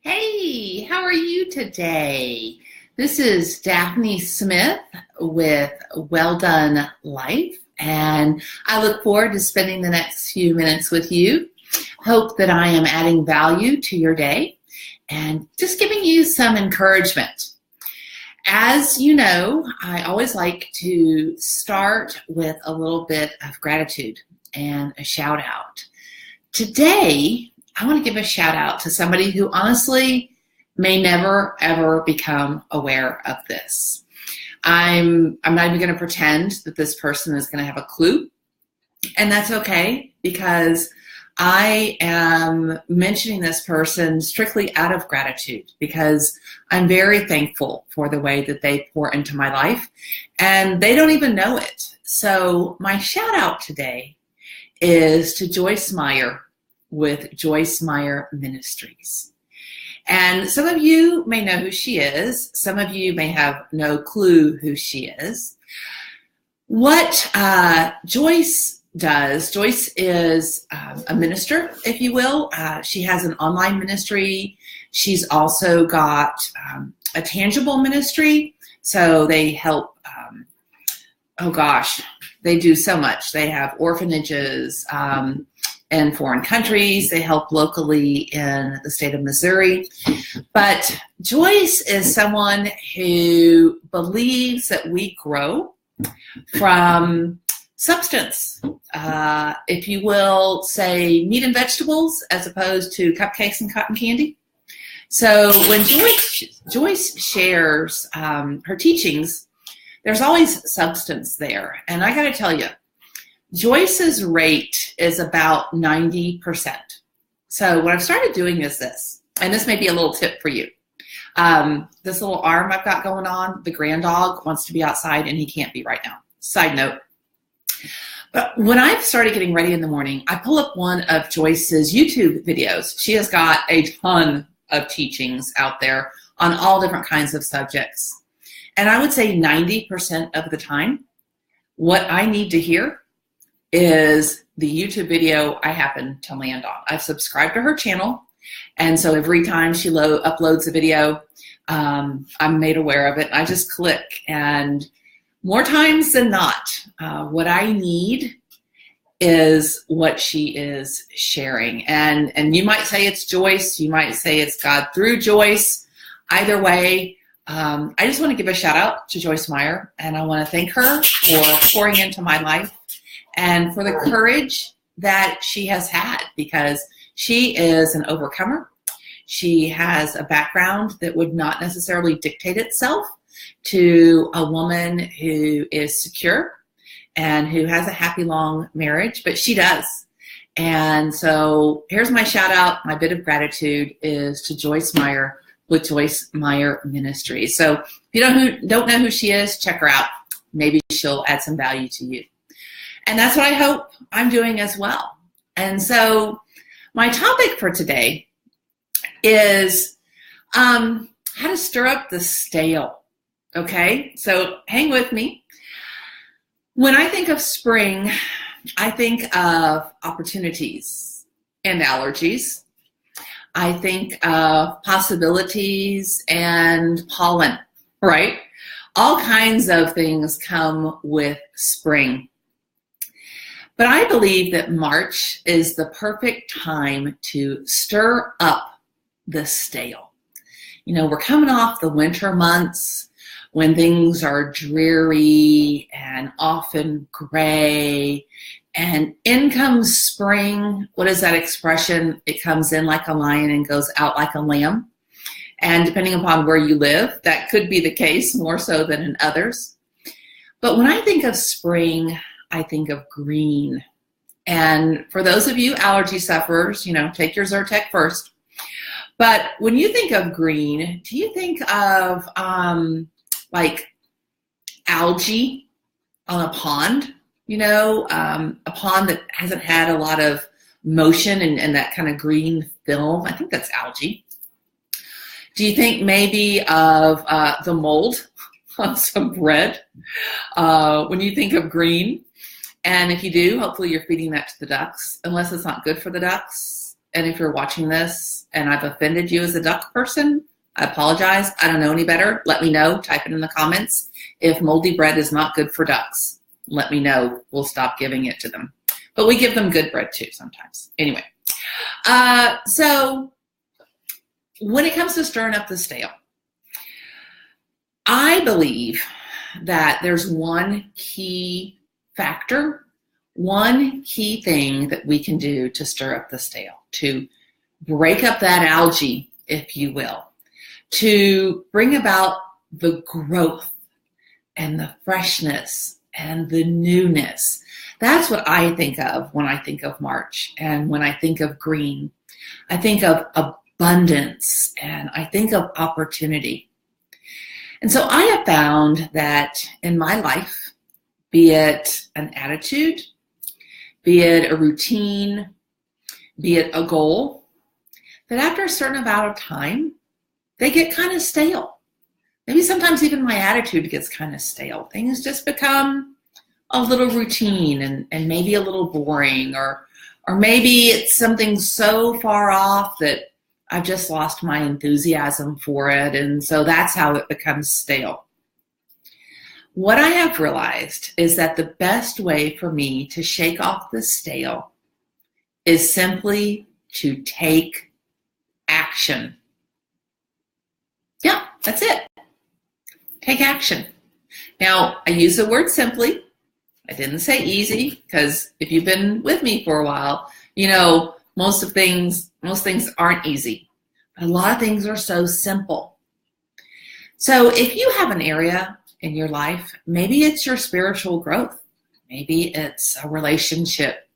Hey, how are you today? This is Daphne Smith with Well Done Life, and I look forward to spending the next few minutes with you. Hope that I am adding value to your day and just giving you some encouragement. As you know, I always like to start with a little bit of gratitude and a shout out. Today, I want to give a shout out to somebody who honestly may never ever become aware of this. I'm not even going to pretend that this person is going to have a clue, and that's okay because I am mentioning this person strictly out of gratitude because I'm very thankful for the way that they pour into my life, and they don't even know it. So my shout out today is to Joyce Meyer with Joyce Meyer Ministries. And some of you may know who she is. Some of you may have no clue who she is. What Joyce does, Joyce is a minister, if you will. She has an online ministry. She's also got a tangible ministry. So they help, they do so much. They have orphanages, in foreign countries. They help locally in the state of Missouri. But Joyce is someone who believes that we grow from substance, if you will, say meat and vegetables as opposed to cupcakes and cotton candy. So when Joyce shares her teachings, there's always substance there. And I got to tell you, Joyce's rate is about 90%. So what I've started doing is this, and this may be a little tip for you. This little arm I've got going on, the grand dog wants to be outside and he can't be right now. Side note. But when I've started getting ready in the morning, I pull up one of Joyce's YouTube videos. She has got a ton of teachings out there on all different kinds of subjects. And I would say 90% of the time, what I need to hear is the YouTube video I happen to land on. I've subscribed to her channel, and so every time she uploads a video, I'm made aware of it. I just click, and more times than not, what I need is what she is sharing. And you might say it's Joyce, you might say it's God through Joyce. Either way, I just want to give a shout out to Joyce Meyer, and I want to thank her for pouring into my life and for the courage that she has had, because she is an overcomer. She has a background that would not necessarily dictate itself to a woman who is secure and who has a happy, long marriage, but she does. And so here's my shout out. My bit of gratitude is to Joyce Meyer with Joyce Meyer Ministries. So if you don't know who she is, check her out. Maybe she'll add some value to you. And that's what I hope I'm doing as well. And so my topic for today is how to stir up the stale. Okay, so hang with me. When I think of spring, I think of opportunities and allergies. I think of possibilities and pollen, right? All kinds of things come with spring. But I believe that March is the perfect time to stir up the stale. You know, we're coming off the winter months when things are dreary and often gray, and in comes spring. What is that expression? It comes in like a lion and goes out like a lamb. And depending upon where you live, that could be the case more so than in others. But when I think of spring, I think of green. And for those of you allergy sufferers, take your Zyrtec first. But when you think of green, do you think of like algae on a pond? A pond that hasn't had a lot of motion and that kind of green film. I think that's algae. Do you think maybe of the mold on some bread when you think of green? And if you do, hopefully you're feeding that to the ducks, unless it's not good for the ducks. and if you're watching this and I've offended you as a duck person, I apologize. I don't know any better. Let me know. Type it in the comments. If moldy bread is not good for ducks, let me know. We'll stop giving it to them. But we give them good bread too sometimes. Anyway, so when it comes to stirring up the stale, I believe that there's one key factor, one key thing that we can do to stir up the stale, to break up that algae, if you will, to bring about the growth and the freshness and the newness. That's what I think of when I think of March and when I think of green. I think of abundance and I think of opportunity. And so I have found that in my life, be it an attitude, be it a routine, be it a goal, that after a certain amount of time, they get kind of stale. Maybe sometimes even my attitude gets kind of stale. Things just become a little routine and maybe a little boring, or maybe it's something so far off that I've just lost my enthusiasm for it, and so that's how it becomes stale. What I have realized is that the best way for me to shake off the stale is simply to take action. Yeah, that's it. Take action. Now, I use the word simply. I didn't say easy, because if you've been with me for a while, you know, most things aren't easy. But a lot of things are so simple. So if you have an area in your life, maybe it's your spiritual growth. Maybe it's a relationship.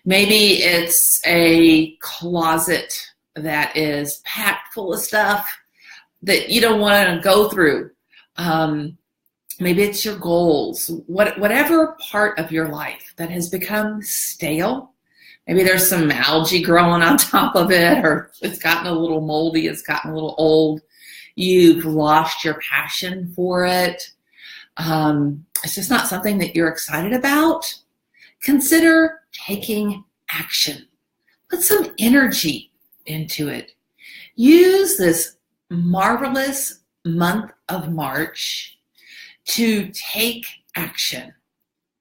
Maybe it's a closet that is packed full of stuff that you don't want to go through. Maybe it's your goals, whatever part of your life that has become stale. Maybe there's some algae growing on top of it, or it's gotten a little moldy, it's gotten a little old. You've lost your passion for it. It's just not something that you're excited about. Consider taking action. Put some energy into it. Use this marvelous month of March to take action.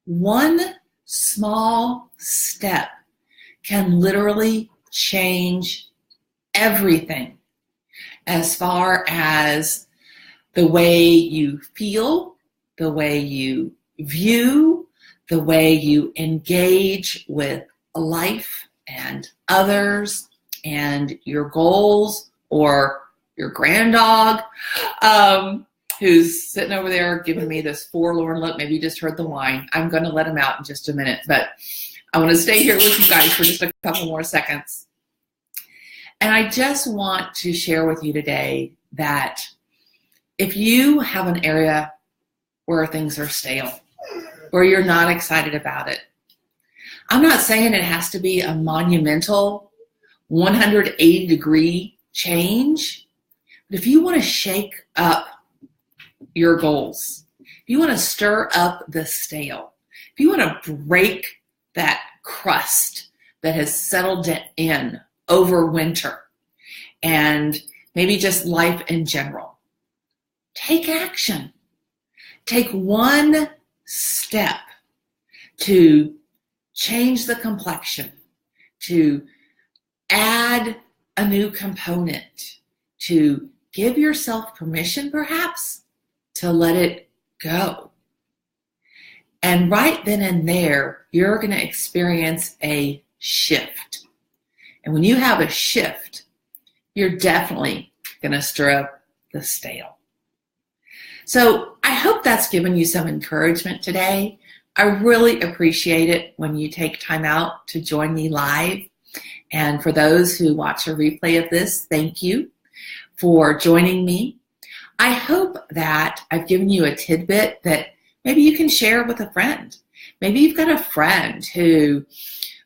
One small step can literally change everything as far as the way you feel, the way you view, the way you engage with life and others and your goals, or your grand dog, who's sitting over there giving me this forlorn look. Maybe you just heard the whine. I'm going to let him out in just a minute, but I want to stay here with you guys for just a couple more seconds. And I just want to share with you today that if you have an area where things are stale, where you're not excited about it, I'm not saying it has to be a monumental 180-degree change, but if you want to shake up your goals, if you want to stir up the stale, if you want to break that crust that has settled in over winter and maybe just life in general, take action. Take one step to change the complexion, to add a new component, to give yourself permission perhaps to let it go. And right then and there, you're going to experience a shift. And when you have a shift, you're definitely going to stir up the stale. So I hope that's given you some encouragement today. I really appreciate it when you take time out to join me live. And for those who watch a replay of this, thank you for joining me. I hope that I've given you a tidbit that maybe you can share with a friend. Maybe you've got a friend who,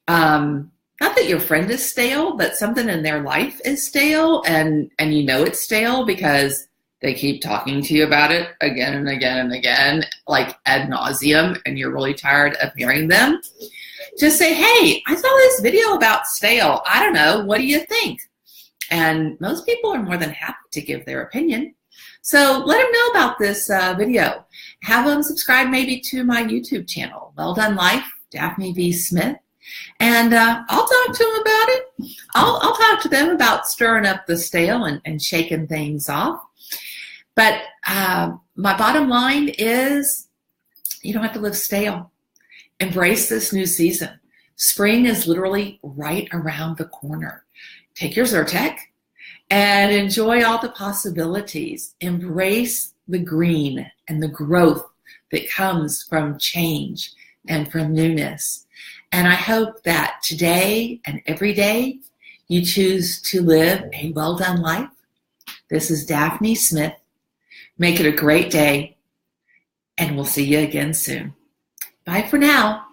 not that your friend is stale, but something in their life is stale, and you know it's stale because they keep talking to you about it again and again and again, like ad nauseum, and you're really tired of hearing them, just say, hey, I saw this video about stale. I don't know. What do you think? And most people are more than happy to give their opinion. So let them know about this video. Have them subscribe maybe to my YouTube channel, Well Done Life, Daphne V. Smith. And I'll talk to them about it. I'll talk to them about stirring up the stale and shaking things off. But my bottom line is you don't have to live stale. Embrace this new season. Spring is literally right around the corner. Take your Zyrtec and enjoy all the possibilities. Embrace the green and the growth that comes from change and from newness. And I hope that today and every day you choose to live a well-done life. This is Daphne Smith. Make it a great day, and we'll see you again soon. Bye for now.